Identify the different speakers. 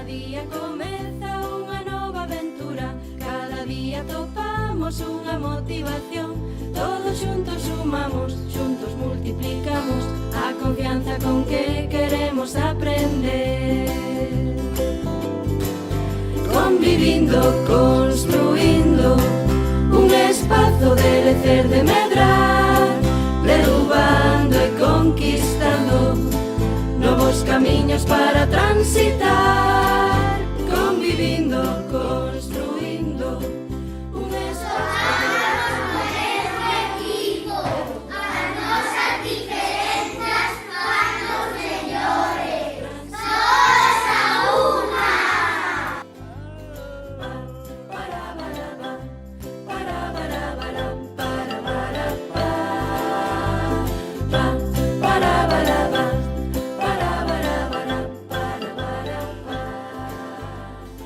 Speaker 1: día comeza unha nova aventura, cada día topamos unha motivación. Todos xuntos sumamos, xuntos multiplicamos a confianza con que queremos aprender. Convivindo, construindo un espazo de lecer, de medrar, derrubando e conquistando novos camiños para transitar.